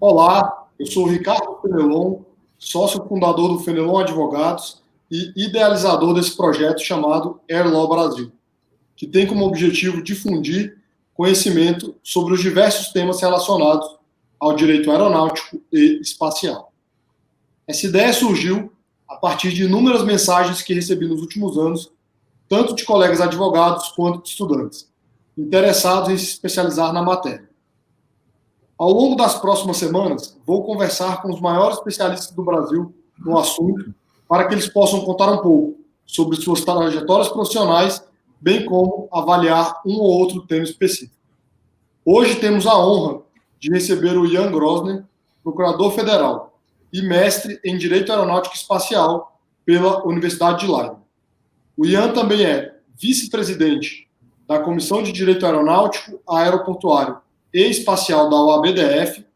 Olá, eu sou o Ricardo Fenelon, sócio fundador do Fenelon Advogados e idealizador desse projeto chamado Air Law Brasil, que tem como objetivo difundir conhecimento sobre os diversos temas relacionados ao direito aeronáutico e espacial. Essa ideia surgiu a partir de inúmeras mensagens que recebi nos últimos anos, tanto de colegas advogados quanto de estudantes, interessados em se especializar na matéria. Ao longo das próximas semanas, vou conversar com os maiores especialistas do Brasil no assunto, para que eles possam contar um pouco sobre suas trajetórias profissionais, bem como avaliar um ou outro tema específico. Hoje temos a honra de receber o Ian Grosner, procurador federal e mestre em Direito Aeronáutico e Espacial pela Universidade de Leiden. O Ian também é vice-presidente da Comissão de Direito Aeronáutico, Aeroportuário e Espacial da UABDF,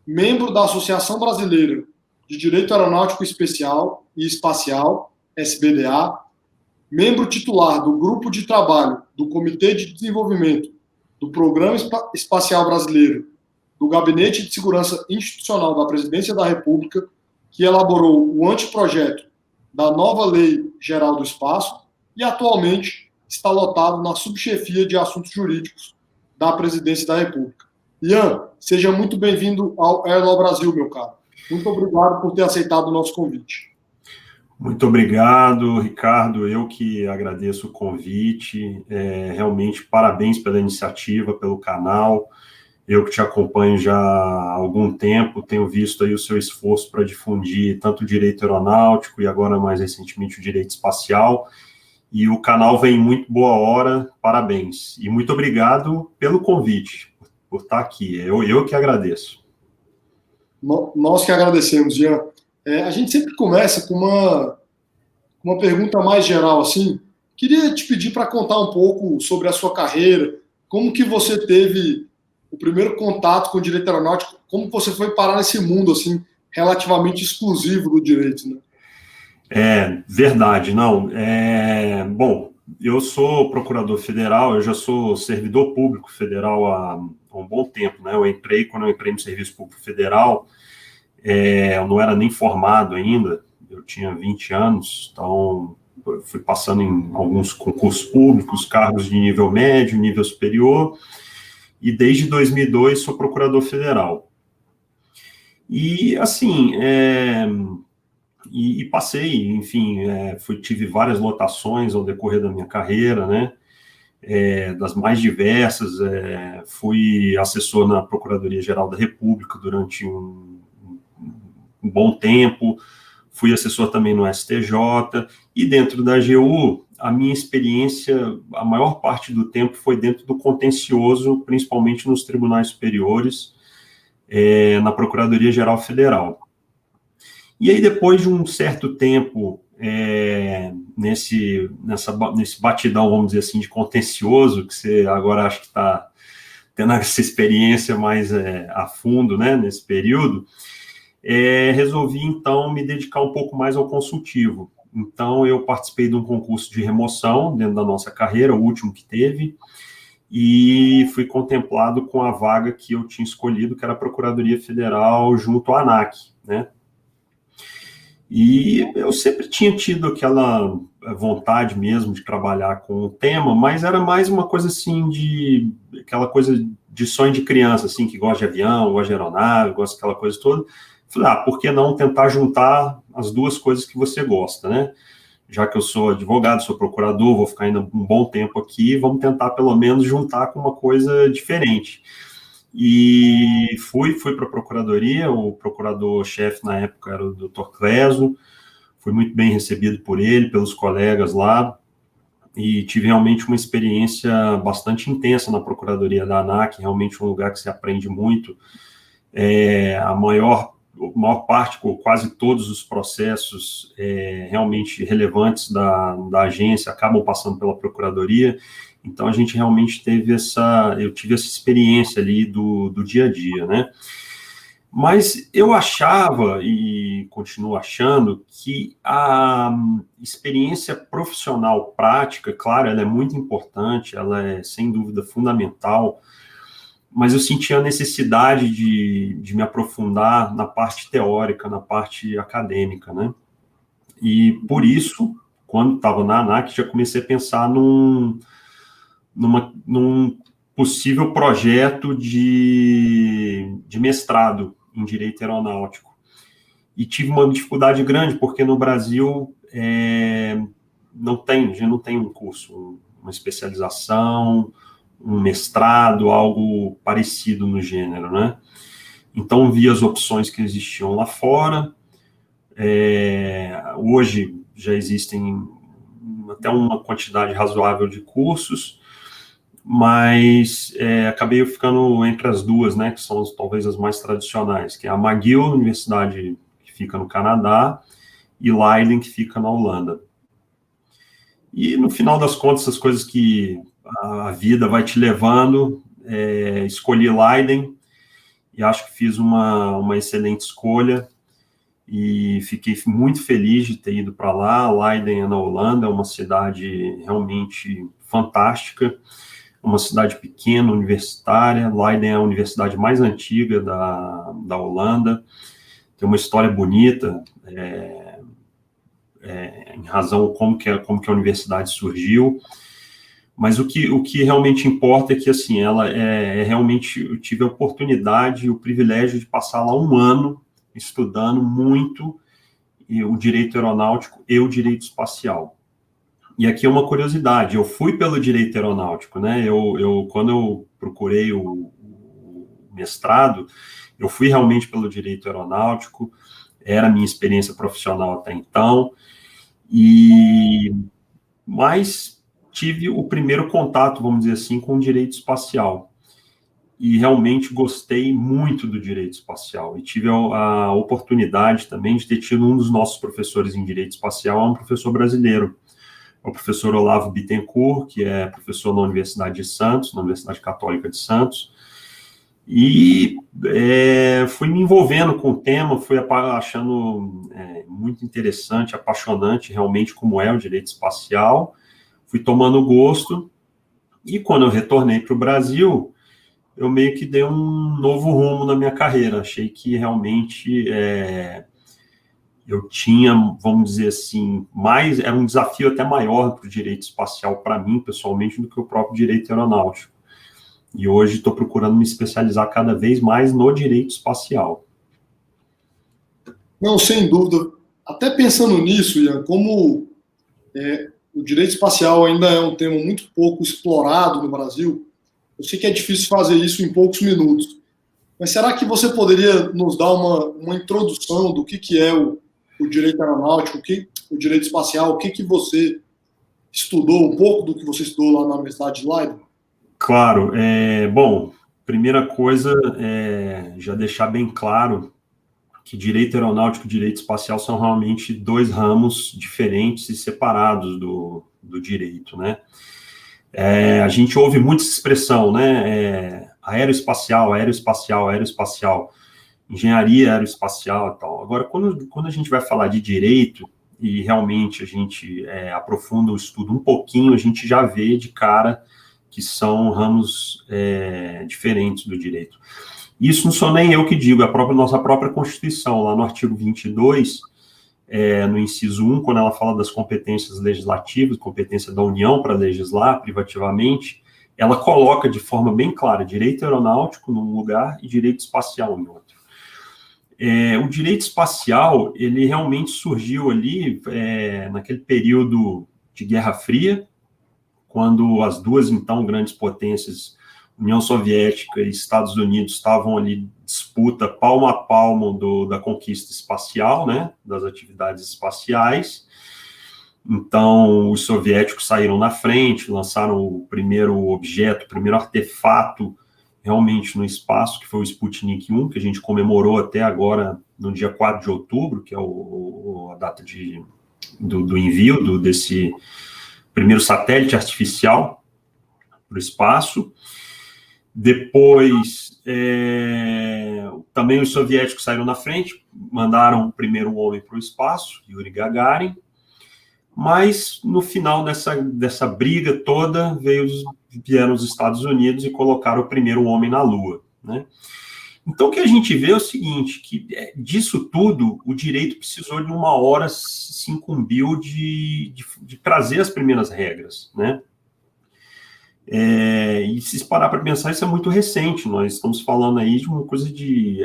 membro da Associação Brasileira de Direito Aeronáutico Especial e Espacial, SBDA, membro titular do Grupo de Trabalho do Comitê de Desenvolvimento do Programa Espacial Brasileiro, do Gabinete de Segurança Institucional da Presidência da República, que elaborou o anteprojeto da nova Lei Geral do Espaço e atualmente está lotado na subchefia de assuntos jurídicos da Presidência da República. Ian, seja muito bem-vindo ao Air Law Brasil, meu caro. Muito obrigado por ter aceitado o nosso convite. Muito obrigado, Ricardo. Eu que agradeço o convite. Realmente, parabéns pela iniciativa, pelo canal. Eu que te acompanho já há algum tempo, tenho visto aí o seu esforço para difundir tanto o direito aeronáutico e agora, mais recentemente, o direito espacial. E o canal vem em muito boa hora, parabéns. E muito obrigado pelo convite, por estar aqui. Eu que agradeço. Nós que agradecemos, Ian. A gente sempre começa com uma pergunta mais geral, assim. Queria te pedir para contar um pouco sobre a sua carreira, como que você teve o primeiro contato com o direito aeronáutico, como você foi parar nesse mundo, assim, relativamente exclusivo do direito, né? Verdade, não. Bom, eu sou procurador federal, eu já sou servidor público federal há um bom tempo, né? Quando eu entrei no Serviço Público Federal, eu não era nem formado ainda, eu tinha 20 anos, então eu fui passando em alguns concursos públicos, cargos de nível médio, nível superior, e desde 2002 sou procurador federal. E, assim, e passei, enfim, tive várias lotações ao decorrer da minha carreira, né, das mais diversas, fui assessor na Procuradoria-Geral da República durante um bom tempo, fui assessor também no STJ, e dentro da AGU, a minha experiência, a maior parte do tempo foi dentro do contencioso, principalmente nos tribunais superiores, na Procuradoria-Geral Federal. E aí, depois de um certo tempo, nesse batidão, vamos dizer assim, de contencioso, que você agora acho que está tendo essa experiência mais a fundo, né, nesse período, resolvi, então, me dedicar um pouco mais ao consultivo. Então, eu participei de um concurso de remoção dentro da nossa carreira, o último que teve, e fui contemplado com a vaga que eu tinha escolhido, que era a Procuradoria Federal junto à ANAC, né? E eu sempre tinha tido aquela vontade mesmo de trabalhar com o tema, mas era mais uma coisa assim aquela coisa de sonho de criança, assim, que gosta de avião, gosta de aeronave, gosta daquela coisa toda. Falei, por que não tentar juntar as duas coisas que você gosta, né? Já que eu sou advogado, sou procurador, vou ficar ainda um bom tempo aqui, vamos tentar pelo menos juntar com uma coisa diferente. E fui para a procuradoria, o procurador-chefe na época era o Dr. Cleso, fui muito bem recebido por ele, pelos colegas lá, e tive realmente uma experiência bastante intensa na procuradoria da ANAC, realmente um lugar que se aprende muito. A maior parte, ou quase todos os processos realmente relevantes da agência acabam passando pela procuradoria, então a gente realmente eu tive essa experiência ali do dia a dia, né? Mas eu achava, e continuo achando, que a experiência profissional prática, claro, ela é muito importante, ela é sem dúvida fundamental, mas eu sentia a necessidade de me aprofundar na parte teórica, na parte acadêmica, né? E por isso, quando estava na ANAC, já comecei a pensar num possível projeto de mestrado em Direito Aeronáutico. E tive uma dificuldade grande, porque no Brasil a gente não tem um curso, uma especialização, um mestrado, algo parecido no gênero, né? Então, vi as opções que existiam lá fora. Hoje já existem até uma quantidade razoável de cursos, mas acabei ficando entre as duas, né, que são talvez as mais tradicionais, que é a McGill, universidade que fica no Canadá, e Leiden, que fica na Holanda. E, no final das contas, as coisas que a vida vai te levando, escolhi Leiden, e acho que fiz uma excelente escolha, e fiquei muito feliz de ter ido para lá. Leiden é na Holanda, é uma cidade realmente fantástica, uma cidade pequena, universitária. Leiden é a universidade mais antiga da Holanda, tem uma história bonita, em razão como que a universidade surgiu, mas o que realmente importa é que, assim, ela realmente, eu tive a oportunidade e o privilégio de passar lá um ano estudando muito o direito aeronáutico e o direito espacial. E aqui é uma curiosidade, eu fui pelo direito aeronáutico, né? Quando eu procurei o mestrado, eu fui realmente pelo direito aeronáutico, era a minha experiência profissional até então, mas tive o primeiro contato, vamos dizer assim, com o direito espacial. E realmente gostei muito do direito espacial. E tive a oportunidade também de ter tido um dos nossos professores em direito espacial, um professor brasileiro, o professor Olavo Bittencourt, que é professor na Universidade de Santos, na Universidade Católica de Santos. E fui me envolvendo com o tema, fui achando muito interessante, apaixonante realmente como é o direito espacial. Fui tomando gosto, e quando eu retornei para o Brasil, eu meio que dei um novo rumo na minha carreira. Achei que realmente eu tinha, vamos dizer assim, era um desafio até maior para o direito espacial para mim, pessoalmente, do que o próprio direito aeronáutico. E hoje estou procurando me especializar cada vez mais no direito espacial. Não, sem dúvida. Até pensando nisso, Ian, como o direito espacial ainda é um tema muito pouco explorado no Brasil, eu sei que é difícil fazer isso em poucos minutos, mas será que você poderia nos dar uma introdução do que é o direito aeronáutico, o direito espacial, o que você estudou, um pouco do que você estudou lá na Universidade de Leiden? Claro. Bom, primeira coisa, já deixar bem claro que direito aeronáutico e direito espacial são realmente dois ramos diferentes e separados do direito, né? A gente ouve muita expressão, né? Aeroespacial, engenharia aeroespacial e tal. Agora, quando a gente vai falar de direito, e realmente a gente aprofunda o estudo um pouquinho, a gente já vê de cara que são ramos diferentes do direito. Isso não sou nem eu que digo, é a nossa própria Constituição, lá no artigo 22, no inciso 1, quando ela fala das competências legislativas, competência da União para legislar privativamente, ela coloca de forma bem clara direito aeronáutico num lugar e direito espacial em outro. O direito espacial, ele realmente surgiu ali naquele período de Guerra Fria, quando as duas, então, grandes potências, União Soviética e Estados Unidos, estavam ali disputa palmo a palmo da conquista espacial, né, das atividades espaciais. Então, os soviéticos saíram na frente, lançaram o primeiro objeto, o primeiro artefato realmente no espaço, que foi o Sputnik 1, que a gente comemorou até agora no dia 4 de outubro, que é a data do envio desse primeiro satélite artificial para o espaço. Depois, também os soviéticos saíram na frente, mandaram o primeiro homem para o espaço, Yuri Gagarin, mas no final dessa briga toda vieram os Estados Unidos e colocaram o primeiro homem na Lua, né? Então, o que a gente vê é o seguinte, que disso tudo, o direito precisou de uma hora, se incumbiu de trazer as primeiras regras, né? E se parar para pensar, isso é muito recente, nós estamos falando aí de uma coisa de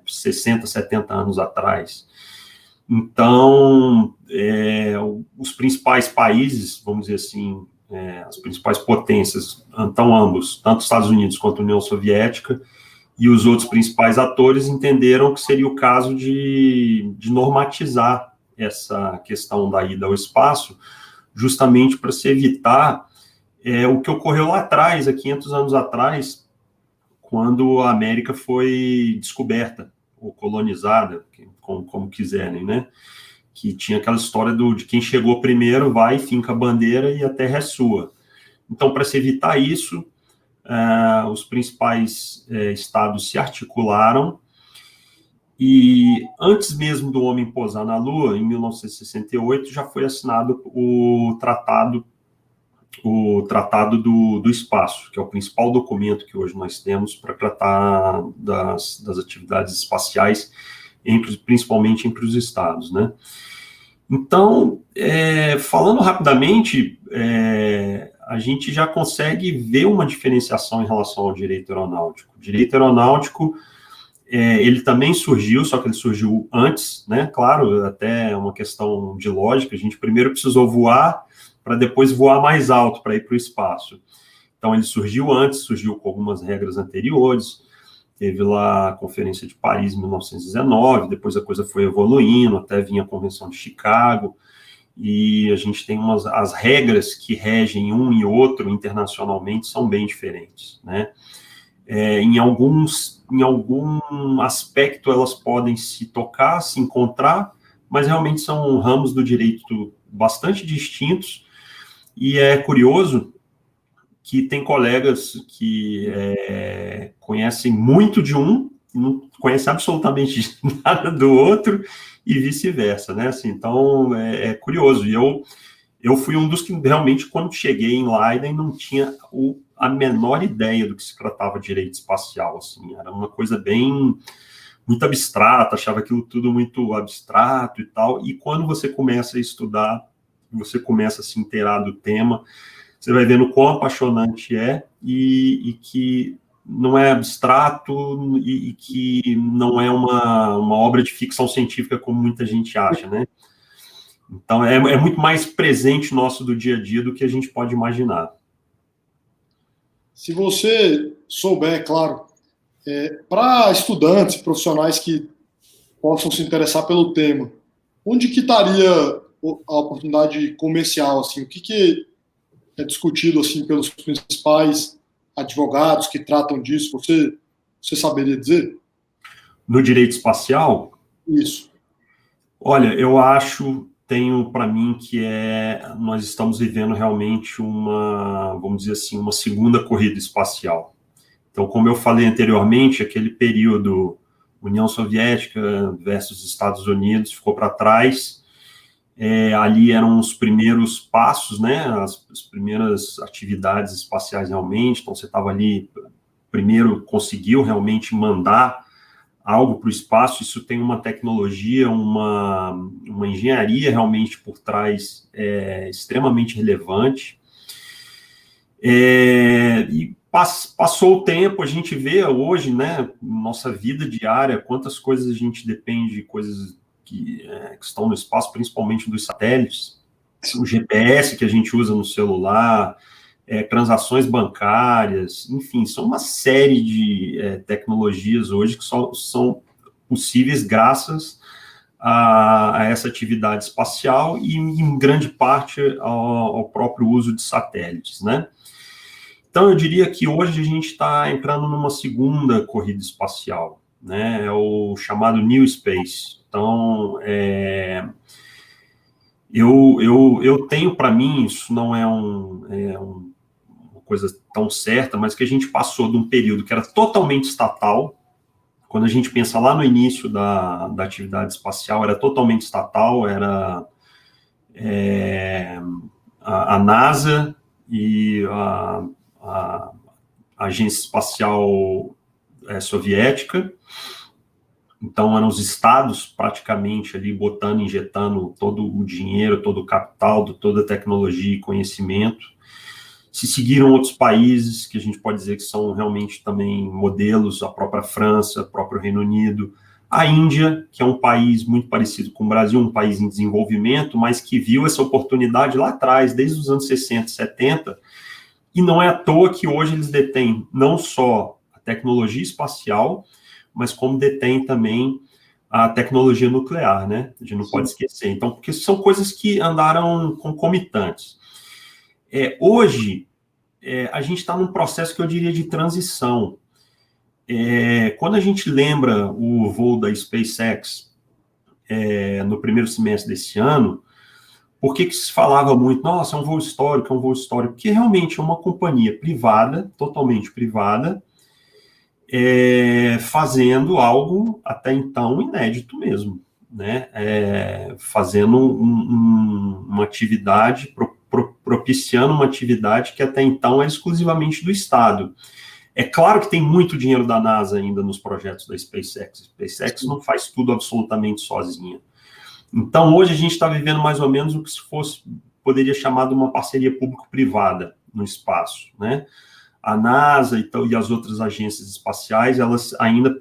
60, 70 anos atrás. Então, os principais países, vamos dizer assim, as principais potências, então ambos, tanto os Estados Unidos quanto a União Soviética, e os outros principais atores entenderam que seria o caso de normatizar essa questão da ida ao espaço, justamente para se evitar o que ocorreu lá atrás, há 500 anos atrás, quando a América foi descoberta, ou colonizada, como quiserem, né? Que tinha aquela história de quem chegou primeiro vai, finca a bandeira e a terra é sua. Então, para se evitar isso, os principais estados se articularam e antes mesmo do homem pousar na Lua, em 1968, já foi assinado o Tratado do Espaço, que é o principal documento que hoje nós temos para tratar das atividades espaciais, principalmente entre os estados, né? Então, falando rapidamente, a gente já consegue ver uma diferenciação em relação ao direito aeronáutico. O direito aeronáutico, ele também surgiu, só que ele surgiu antes, né? Claro, até uma questão de lógica, a gente primeiro precisou voar para depois voar mais alto para ir para o espaço. Então, ele surgiu antes, surgiu com algumas regras anteriores, teve lá a Conferência de Paris em 1919, depois a coisa foi evoluindo, até vinha a Convenção de Chicago, e a gente tem as regras que regem um e outro internacionalmente são bem diferentes, né? Em algum aspecto elas podem se tocar, se encontrar, mas realmente são ramos do direito bastante distintos, e é curioso que tem colegas que conhecem muito de um, não conhecem absolutamente nada do outro, e vice-versa, né? Assim, então, é curioso. E eu fui um dos que realmente, quando cheguei em Leiden, não tinha a menor ideia do que se tratava de direito espacial, assim, era uma coisa muito abstrata, achava aquilo tudo muito abstrato e tal, e quando você começa a estudar, você começa a se inteirar do tema, você vai vendo quão apaixonante e que não é abstrato e que não é uma obra de ficção científica como muita gente acha, né? Então, é muito mais presente nosso do dia a dia do que a gente pode imaginar. Se você souber, claro, para estudantes, profissionais que possam se interessar pelo tema, onde que estaria a oportunidade comercial, assim, o que é discutido assim pelos principais advogados que tratam disso? Você saberia dizer? No direito espacial? Isso. Olha, eu tenho para mim que nós estamos vivendo realmente vamos dizer assim, uma segunda corrida espacial. Então, como eu falei anteriormente, aquele período União Soviética versus Estados Unidos ficou para trás. Ali eram os primeiros passos, né? As primeiras atividades espaciais realmente. Então, você estava ali, primeiro conseguiu realmente mandar algo para o espaço. Isso tem uma tecnologia, uma engenharia realmente por trás extremamente relevante. E passou o tempo, a gente vê hoje, né, nossa vida diária, quantas coisas a gente depende de coisas que estão no espaço, principalmente dos satélites, o GPS que a gente usa no celular, transações bancárias, enfim, são uma série de tecnologias hoje que são possíveis graças a essa atividade espacial e, em grande parte, ao próprio uso de satélites, né? Então, eu diria que hoje a gente está entrando numa segunda corrida espacial, né? É o chamado New Space. Então, eu tenho para mim, isso não é uma coisa tão certa, mas que a gente passou de um período que era totalmente estatal. Quando a gente pensa lá no início da atividade espacial, era totalmente estatal, era a NASA e a agência espacial soviética. Então, eram os estados praticamente ali botando, injetando todo o dinheiro, todo o capital, toda a tecnologia e conhecimento. Se seguiram outros países que a gente pode dizer que são realmente também modelos, a própria França, o próprio Reino Unido, a Índia, que é um país muito parecido com o Brasil, um país em desenvolvimento, mas que viu essa oportunidade lá atrás, desde os anos 60, 70, e não é à toa que hoje eles detêm não só a tecnologia espacial, mas como detém também a tecnologia nuclear, né? A gente não pode esquecer. Então, porque são coisas que andaram concomitantes. Hoje, a gente está num processo que eu diria de transição. Quando a gente lembra o voo da SpaceX no primeiro semestre desse ano, por que se falava muito, nossa, é um voo histórico, é um voo histórico? Porque realmente é uma companhia privada, totalmente privada, fazendo algo até então inédito mesmo, né? Fazendo uma atividade, propiciando uma atividade que até então é exclusivamente do Estado. É claro que tem muito dinheiro da NASA ainda nos projetos da SpaceX. A SpaceX não faz tudo absolutamente sozinha. Então, hoje a gente está vivendo mais ou menos o que poderia chamar de uma parceria público-privada no espaço, né? A NASA e as outras agências espaciais, elas ainda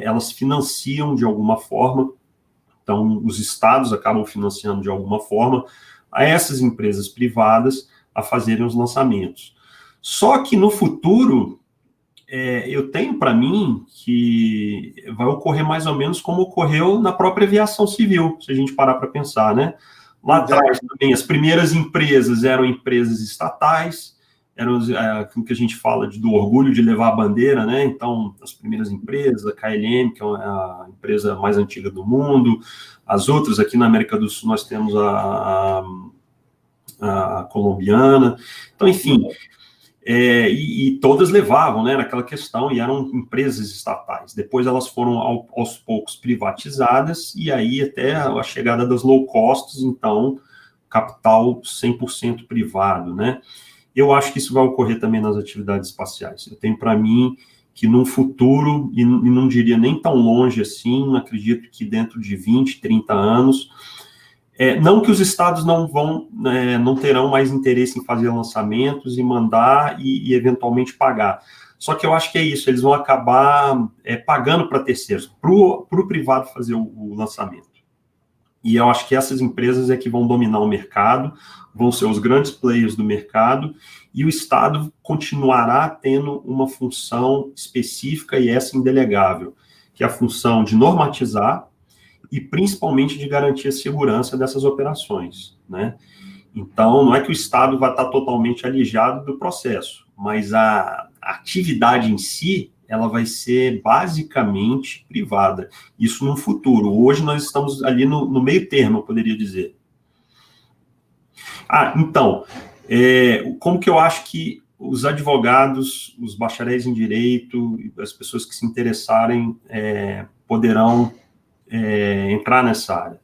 elas financiam de alguma forma, então os estados acabam financiando de alguma forma a essas empresas privadas a fazerem os lançamentos. Só que no futuro, eu tenho para mim que vai ocorrer mais ou menos como ocorreu na própria aviação civil, se a gente parar para pensar, né? Lá atrás também, as primeiras empresas eram empresas estatais, eram aquilo que a gente fala do orgulho de levar a bandeira, né? Então, as primeiras empresas, a KLM, que é a empresa mais antiga do mundo, as outras aqui na América do Sul nós temos a colombiana. Então, enfim, e todas levavam, né, naquela questão, e eram empresas estatais. Depois elas foram aos poucos privatizadas, e aí até a chegada das low costs, então, capital 100% privado, né? Eu acho que isso vai ocorrer também nas atividades espaciais. Eu tenho para mim que num futuro, e não diria nem tão longe assim, acredito que dentro de 20, 30 anos, não que os estados não terão mais interesse em fazer lançamentos e mandar e eventualmente pagar. Só que eu acho que é isso, eles vão acabar pagando para terceiros, para o privado fazer o lançamento. E eu acho que essas empresas que vão dominar o mercado, vão ser os grandes players do mercado, e o Estado continuará tendo uma função específica e essa indelegável, que é a função de normatizar e principalmente de garantir a segurança dessas operações, né? Então, não é que o Estado vai estar totalmente alijado do processo, mas a atividade em si, ela vai ser basicamente privada. Isso no futuro. Hoje nós estamos ali no meio termo, eu poderia dizer. Então, como que eu acho que os advogados, os bacharéis em direito, as pessoas que se interessarem poderão entrar nessa área?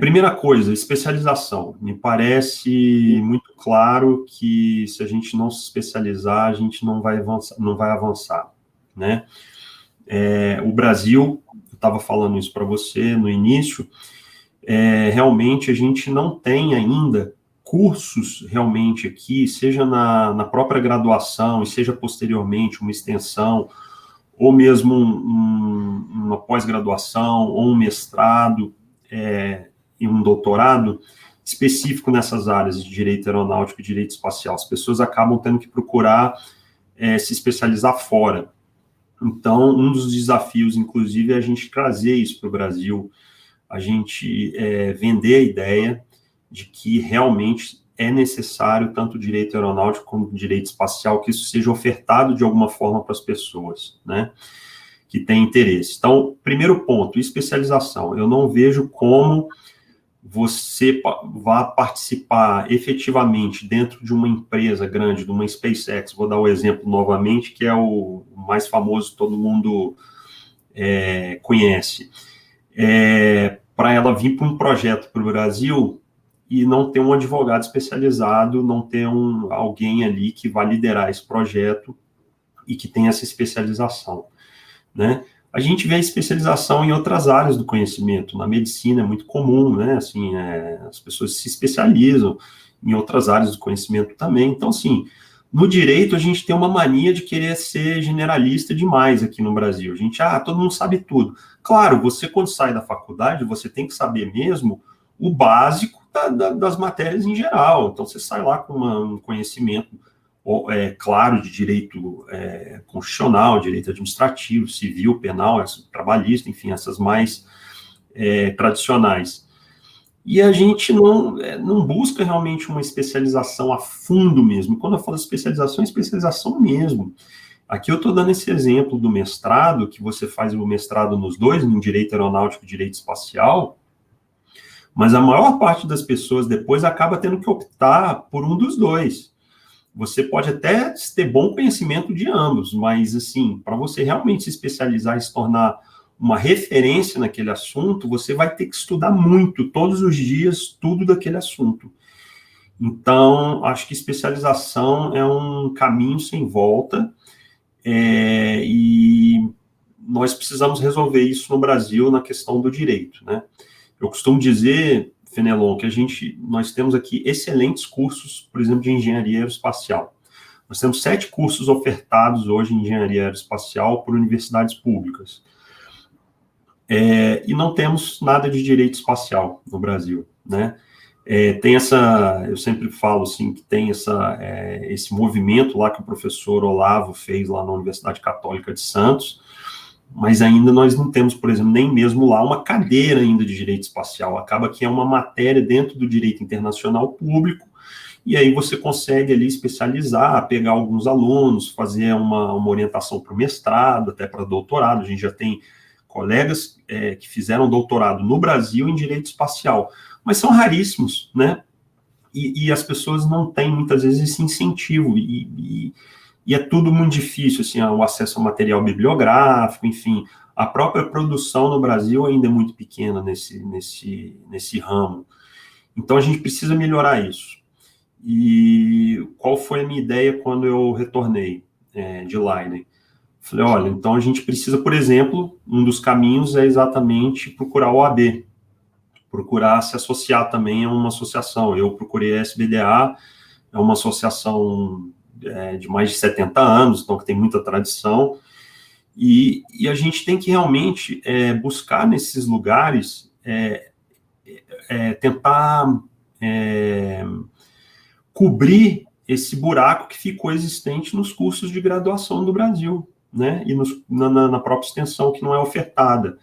Primeira coisa, especialização. Me parece muito claro que se a gente não se especializar, a gente não vai avançar, né? O Brasil, eu estava falando isso para você no início, realmente a gente não tem ainda cursos realmente aqui, seja na própria graduação e seja posteriormente uma extensão, ou mesmo uma pós-graduação ou um mestrado, e um doutorado específico nessas áreas de direito aeronáutico e direito espacial. As pessoas acabam tendo que procurar se especializar fora. Então, um dos desafios, inclusive, é a gente trazer isso para o Brasil, a gente vender a ideia de que realmente é necessário tanto o direito aeronáutico como o direito espacial, que isso seja ofertado de alguma forma para as pessoas, né, que têm interesse. Então, primeiro ponto, especialização. Eu não vejo como você vá participar efetivamente dentro de uma empresa grande, de uma SpaceX, vou dar o exemplo novamente, que é o mais famoso, todo mundo conhece. Para ela vir para um projeto para o Brasil, e não ter um advogado especializado, não ter alguém ali que vai liderar esse projeto e que tenha essa especialização, né? A gente vê a especialização em outras áreas do conhecimento. Na medicina é muito comum, né? Assim, as pessoas se especializam em outras áreas do conhecimento também. Então, assim, no direito a gente tem uma mania de querer ser generalista demais aqui no Brasil. A gente, todo mundo sabe tudo. Claro, você quando sai da faculdade, você tem que saber mesmo o básico das matérias em geral. Então, você sai lá com um conhecimento claro de direito constitucional, direito administrativo, civil, penal, trabalhista, enfim, essas mais tradicionais. E a gente não busca realmente uma especialização a fundo mesmo. Quando eu falo especialização, é especialização mesmo. Aqui eu estou dando esse exemplo do mestrado, que você faz o mestrado nos dois, em direito aeronáutico e direito espacial, mas a maior parte das pessoas depois acaba tendo que optar por um dos dois. Você pode até ter bom conhecimento de ambos, mas, assim, para você realmente se especializar e se tornar uma referência naquele assunto, você vai ter que estudar muito, todos os dias, tudo daquele assunto. Então, acho que especialização é um caminho sem volta, e nós precisamos resolver isso no Brasil na questão do direito, né? Eu costumo dizer, Fenelon, que nós temos aqui excelentes cursos, por exemplo, de engenharia aeroespacial. Nós temos 7 cursos ofertados hoje em engenharia aeroespacial por universidades públicas. E não temos nada de direito espacial no Brasil, né? Eu sempre falo assim, que tem esse movimento lá que o professor Olavo fez lá na Universidade Católica de Santos, mas ainda nós não temos, por exemplo, nem mesmo lá uma cadeira ainda de direito espacial. Acaba que é uma matéria dentro do direito internacional público, e aí você consegue ali especializar, pegar alguns alunos, fazer uma orientação para o mestrado, até para doutorado. A gente já tem colegas que fizeram doutorado no Brasil em direito espacial, mas são raríssimos, né? E as pessoas não têm, muitas vezes, esse incentivo, e é tudo muito difícil, assim, o acesso ao material bibliográfico, enfim, a própria produção no Brasil ainda é muito pequena nesse ramo. Então, a gente precisa melhorar isso. E qual foi a minha ideia quando eu retornei de Leiden? Falei, olha, então a gente precisa, por exemplo, um dos caminhos é exatamente procurar o OAB, procurar se associar também a uma associação. Eu procurei a SBDA, é uma associação de mais de 70 anos, então que tem muita tradição, e a gente tem que realmente buscar nesses lugares, tentar cobrir esse buraco que ficou existente nos cursos de graduação do Brasil, né, e na própria extensão que não é ofertada.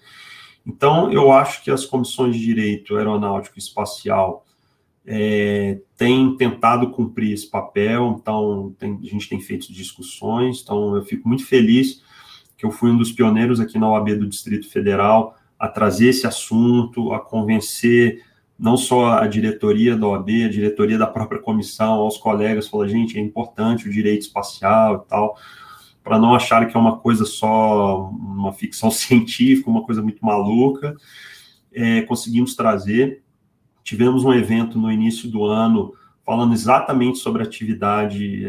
Então, eu acho que as comissões de direito aeronáutico e espacial têm tentado cumprir esse papel, então a gente tem feito discussões, então eu fico muito feliz que eu fui um dos pioneiros aqui na OAB do Distrito Federal a trazer esse assunto, a convencer não só a diretoria da OAB, a diretoria da própria comissão, aos colegas, falar, gente, é importante o direito espacial e tal, para não achar que é uma coisa só, uma ficção científica, uma coisa muito maluca. Conseguimos trazer. Tivemos um evento no início do ano falando exatamente sobre atividade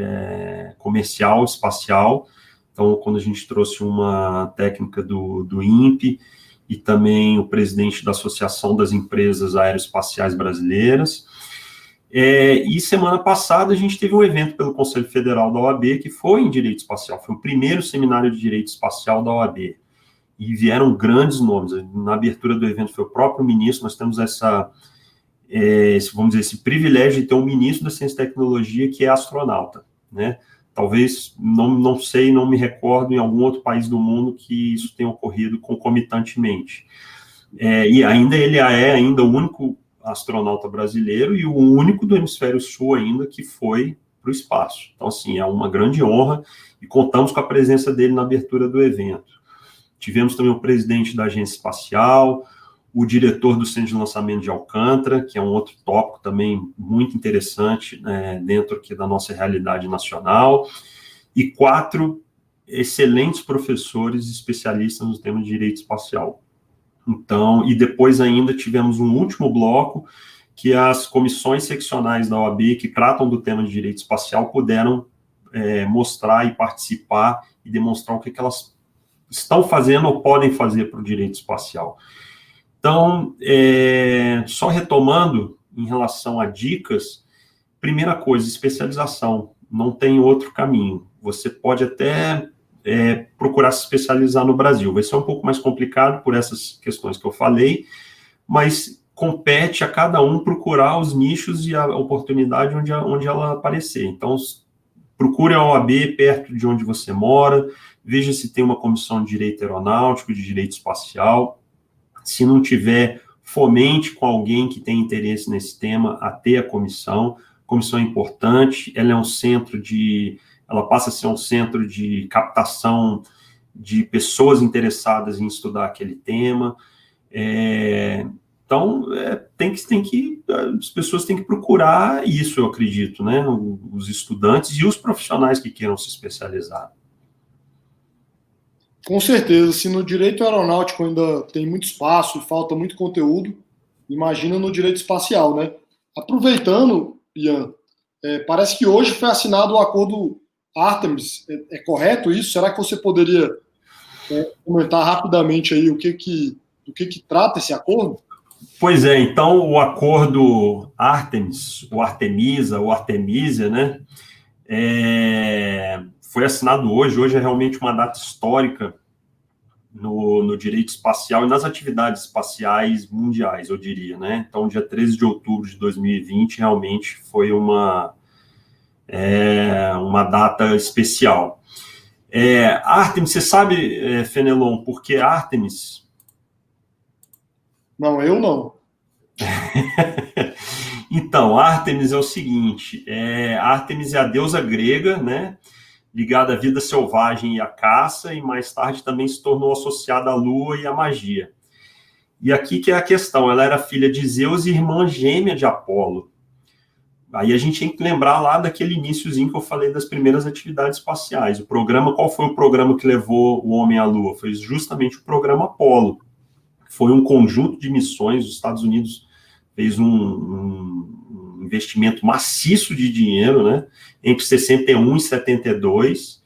comercial espacial. Então, quando a gente trouxe uma técnica do INPE e também o presidente da Associação das Empresas Aeroespaciais Brasileiras. E semana passada a gente teve um evento pelo Conselho Federal da OAB que foi em Direito Espacial, foi o primeiro seminário de Direito Espacial da OAB. E vieram grandes nomes. Na abertura do evento foi o próprio ministro, nós temos vamos dizer, esse privilégio de ter um ministro da Ciência e Tecnologia que é astronauta, né? Talvez, não sei, não me recordo em algum outro país do mundo que isso tenha ocorrido concomitantemente. E ele é ainda o único astronauta brasileiro e o único do hemisfério sul ainda que foi para o espaço. Então, assim, é uma grande honra e contamos com a presença dele na abertura do evento. Tivemos também o presidente da Agência Espacial, o diretor do Centro de Lançamento de Alcântara, que é um outro tópico também muito interessante dentro aqui da nossa realidade nacional, e 4 excelentes professores especialistas no tema de direito espacial. Então, e depois ainda tivemos um último bloco, que as comissões seccionais da OAB que tratam do tema de direito espacial puderam mostrar e participar e demonstrar o que elas estão fazendo ou podem fazer para o direito espacial. Então, só retomando em relação a dicas, primeira coisa, especialização, não tem outro caminho. Você pode até procurar se especializar no Brasil, vai ser um pouco mais complicado por essas questões que eu falei, mas compete a cada um procurar os nichos e a oportunidade onde ela aparecer. Então, procure a OAB perto de onde você mora, veja se tem uma comissão de direito aeronáutico, de direito espacial. Se não tiver, fomente com alguém que tem interesse nesse tema a ter a comissão. A comissão é importante, ela passa a ser um centro de captação de pessoas interessadas em estudar aquele tema. Então, as pessoas têm que procurar isso, eu acredito, né? Os estudantes e os profissionais que queiram se especializar. Com certeza, se no direito aeronáutico ainda tem muito espaço e falta muito conteúdo, imagina no direito espacial, né? Aproveitando, Ian, parece que hoje foi assinado o acordo Artemis, é correto isso? Será que você poderia comentar rapidamente aí do que trata esse acordo? Pois é, então o acordo Artemis, o Artemisa, o Artemisia, né, foi assinado hoje é realmente uma data histórica no direito espacial e nas atividades espaciais mundiais, eu diria, né, então dia 13 de outubro de 2020 realmente foi uma data especial. Artemis, você sabe, Fenelon, por que Artemis? Não, eu não. Então, Ártemis é o seguinte, Ártemis é a deusa grega, né, ligada à vida selvagem e à caça, e mais tarde também se tornou associada à lua e à magia. E aqui que é a questão, ela era filha de Zeus e irmã gêmea de Apolo. Aí a gente tem que lembrar lá daquele iniciozinho que eu falei das primeiras atividades espaciais. Qual foi o programa que levou o homem à lua? Foi justamente o programa Apolo. Foi um conjunto de missões, os Estados Unidos fez um investimento maciço de dinheiro, né, entre 61 e 72,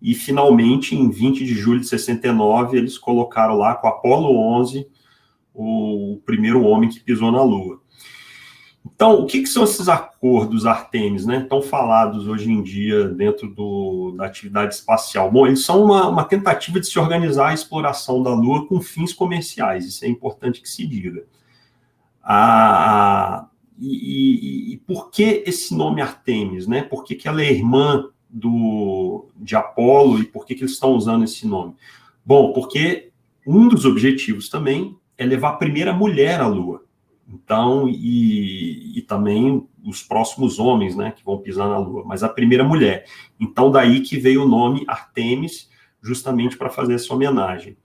e finalmente, em 20 de julho de 69, eles colocaram lá com Apolo 11 o primeiro homem que pisou na Lua. Então, o que são esses acordos Artemis, né, tão falados hoje em dia dentro da atividade espacial? Bom, eles são uma tentativa de se organizar a exploração da Lua com fins comerciais, isso é importante que se diga. E por que esse nome Artemis, né? Por que ela é irmã de Apolo e por que eles estão usando esse nome? Bom, porque um dos objetivos também é levar a primeira mulher à Lua. Então, e também os próximos homens, né, que vão pisar na Lua, mas a primeira mulher. Então, daí que veio o nome Artemis, justamente para fazer essa homenagem.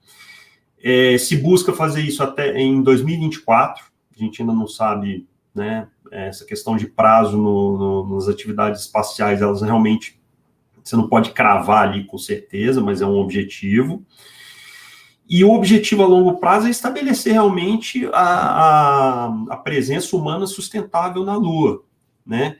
Se busca fazer isso até em 2024, a gente ainda não sabe, né, essa questão de prazo nas atividades espaciais, elas realmente, você não pode cravar ali com certeza, mas é um objetivo. E o objetivo a longo prazo é estabelecer realmente a presença humana sustentável na Lua, né?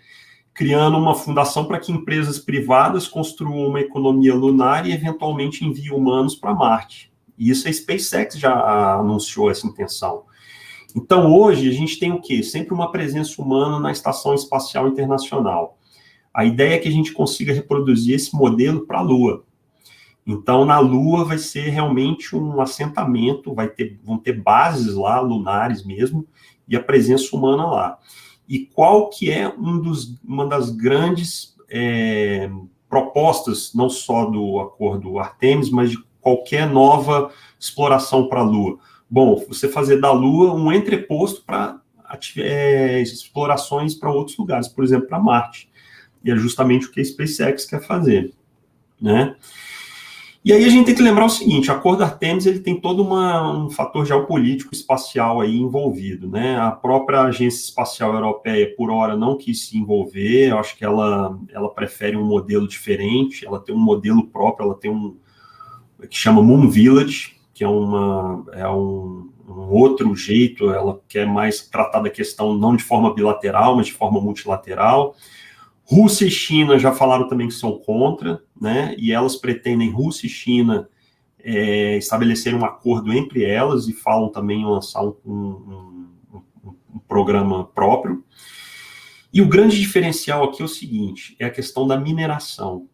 Criando uma fundação para que empresas privadas construam uma economia lunar e, eventualmente, enviem humanos para Marte. E isso a SpaceX já anunciou essa intenção. Então, hoje, a gente tem o quê? Sempre uma presença humana na Estação Espacial Internacional. A ideia é que a gente consiga reproduzir esse modelo para a Lua. Então, na Lua vai ser realmente um assentamento, vão ter bases lá, lunares mesmo, e a presença humana lá. E qual que é uma das grandes propostas, não só do acordo Artemis, mas de qualquer nova exploração para a Lua? Bom, você fazer da Lua um entreposto para explorações para outros lugares, por exemplo, para Marte. E é justamente o que a SpaceX quer fazer, né? E aí a gente tem que lembrar o seguinte, o acordo Artemis ele tem todo um fator geopolítico espacial aí envolvido, né? A própria Agência Espacial Europeia, por hora, não quis se envolver, eu acho que ela prefere um modelo diferente, ela tem um modelo próprio, ela tem que chama Moon Village, porque um outro jeito, ela quer mais tratar da questão não de forma bilateral, mas de forma multilateral. Rússia e China já falaram também que são contra, né? E elas pretendem, Rússia e China, estabelecer um acordo entre elas e falam também em lançar um programa próprio. E o grande diferencial aqui é o seguinte, é a questão da mineração.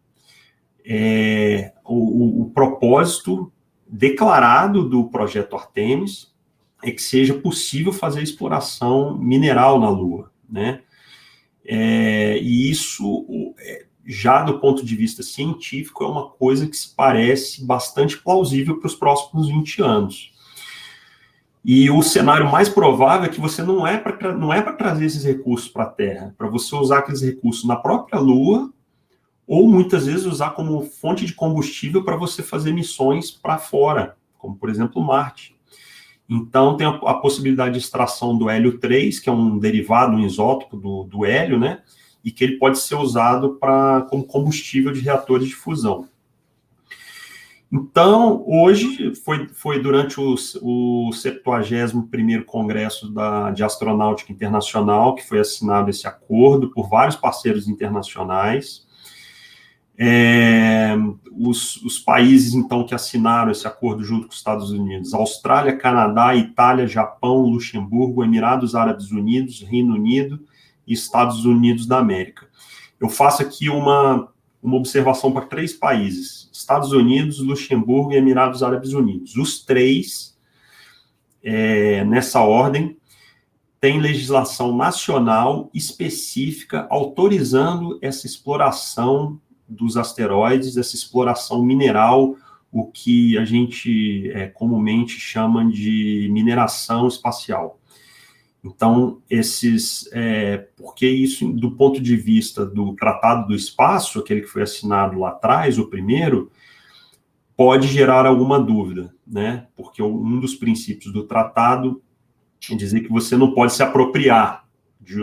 O propósito declarado do projeto Artemis é que seja possível fazer exploração mineral na Lua, né? E isso, já do ponto de vista científico, é uma coisa que se parece bastante plausível para os próximos 20 anos. E o cenário mais provável é que você não é para trazer esses recursos para a Terra, para você usar aqueles recursos na própria Lua, ou muitas vezes usar como fonte de combustível para você fazer missões para fora, como por exemplo Marte. Então tem a possibilidade de extração do hélio 3, que é um derivado, um isótopo do hélio, né? E que ele pode ser usado como combustível de reatores de fusão. Então, hoje, foi durante o 71º Congresso de Astronáutica Internacional que foi assinado esse acordo por vários parceiros internacionais. Os países, então, que assinaram esse acordo junto com os Estados Unidos: Austrália, Canadá, Itália, Japão, Luxemburgo, Emirados Árabes Unidos, Reino Unido e Estados Unidos da América. Eu faço aqui uma observação para 3 países: Estados Unidos, Luxemburgo e Emirados Árabes Unidos. Os 3, nessa ordem, têm legislação nacional específica autorizando essa exploração dos asteroides, essa exploração mineral, o que a gente comumente chama de mineração espacial. Então, porque isso, do ponto de vista do Tratado do Espaço, aquele que foi assinado lá atrás, o primeiro, pode gerar alguma dúvida, né? Porque um dos princípios do tratado é dizer que você não pode se apropriar de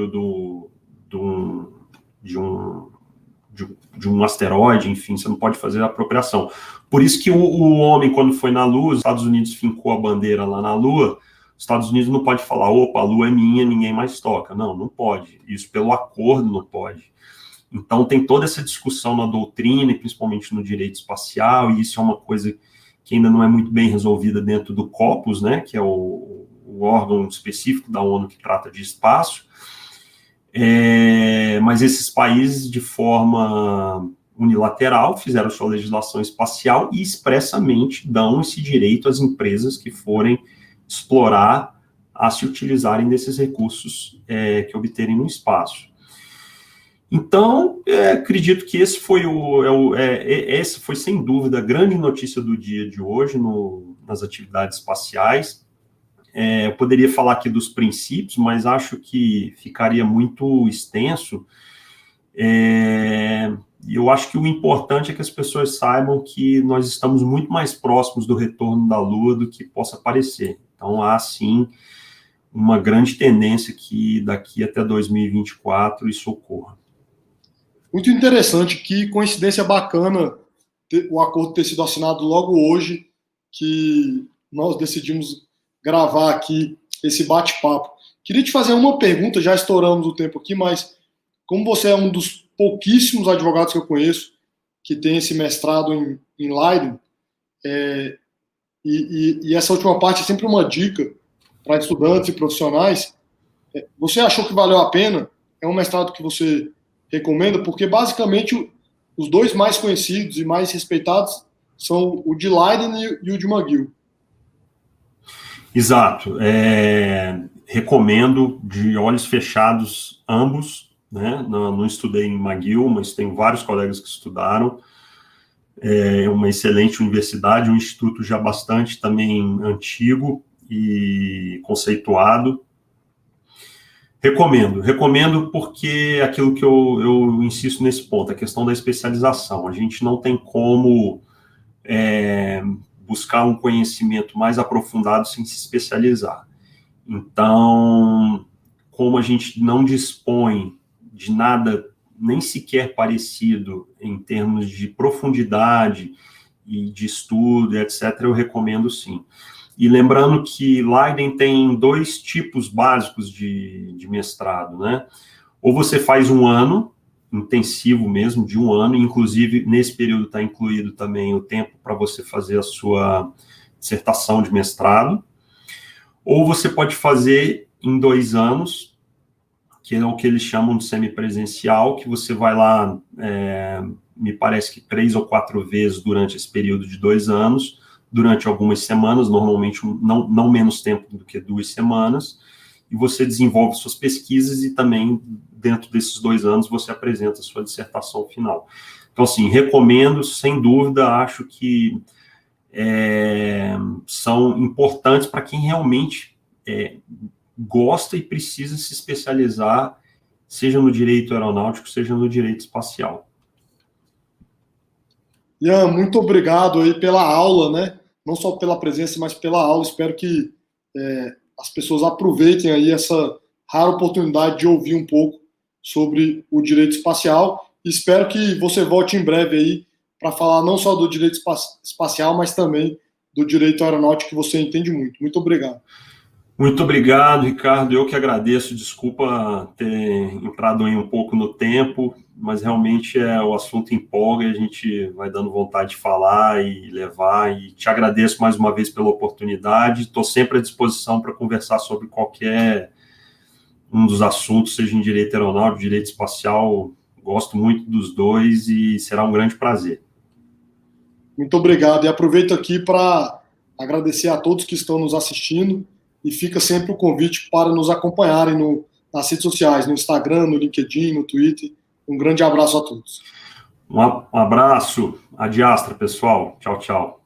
um asteroide, enfim, você não pode fazer a apropriação. Por isso que o homem, quando foi na Lua, os Estados Unidos fincou a bandeira lá na Lua, os Estados Unidos não pode falar, opa, a Lua é minha, ninguém mais toca. Não pode. Isso pelo acordo não pode. Então tem toda essa discussão na doutrina, e principalmente no direito espacial, e isso é uma coisa que ainda não é muito bem resolvida dentro do COPUS, né, que é o órgão específico da ONU que trata de espaço. Mas esses países, de forma unilateral, fizeram sua legislação espacial e expressamente dão esse direito às empresas que forem explorar a se utilizarem desses recursos que obterem no espaço. Então, acredito que esse foi sem dúvida a grande notícia do dia de hoje nas atividades espaciais. Eu poderia falar aqui dos princípios, mas acho que ficaria muito extenso. E eu acho que o importante é que as pessoas saibam que nós estamos muito mais próximos do retorno da Lua do que possa parecer. Então, há, sim, uma grande tendência que daqui até 2024 isso ocorra. Muito interessante, que coincidência bacana o acordo ter sido assinado logo hoje, que nós decidimos gravar aqui esse bate-papo. Queria te fazer uma pergunta, já estouramos o tempo aqui, mas como você é um dos pouquíssimos advogados que eu conheço que tem esse mestrado em Leiden, e essa última parte é sempre uma dica para estudantes e profissionais, você achou que valeu a pena? É um mestrado que você recomenda? Porque basicamente os 2 mais conhecidos e mais respeitados são o de Leiden e o de McGill. Exato. Recomendo de olhos fechados ambos, né? Não estudei em McGill, mas tenho vários colegas que estudaram. É uma excelente universidade, um instituto já bastante também antigo e conceituado. Recomendo porque aquilo que eu insisto nesse ponto, a questão da especialização. A gente não tem como buscar um conhecimento mais aprofundado sem se especializar. Então, como a gente não dispõe de nada nem sequer parecido em termos de profundidade e de estudo, etc., eu recomendo sim. E lembrando que Leiden tem 2 tipos básicos de mestrado, né? Ou você faz um ano, intensivo mesmo, de um ano, inclusive nesse período está incluído também o tempo para você fazer a sua dissertação de mestrado, ou você pode fazer em 2 anos, que é o que eles chamam de semipresencial, que você vai lá, me parece que 3 ou 4 vezes durante esse período de 2 anos, durante algumas semanas, normalmente não menos tempo do que 2 semanas, e você desenvolve suas pesquisas e também, dentro desses 2 anos, você apresenta a sua dissertação final. Então, assim, recomendo, sem dúvida, acho que são importantes para quem realmente gosta e precisa se especializar, seja no direito aeronáutico, seja no direito espacial. Ian, muito obrigado aí pela aula, né? Não só pela presença, mas pela aula. Espero que as pessoas aproveitem aí essa rara oportunidade de ouvir um pouco sobre o direito espacial. Espero que você volte em breve aí para falar não só do direito espacial, mas também do direito aeronáutico, que você entende muito. Muito obrigado. Muito obrigado, Ricardo. Eu que agradeço. Desculpa ter entrado aí um pouco no tempo, mas realmente o assunto empolga e a gente vai dando vontade de falar e levar. E te agradeço mais uma vez pela oportunidade. Estou sempre à disposição para conversar sobre qualquer um dos assuntos, seja em direito aeronáutico, direito espacial. Gosto muito dos dois e será um grande prazer. Muito obrigado. E aproveito aqui para agradecer a todos que estão nos assistindo e fica sempre o convite para nos acompanharem nas redes sociais, no Instagram, no LinkedIn, no Twitter. Um grande abraço a todos. Um abraço, adiastra, pessoal. Tchau, tchau.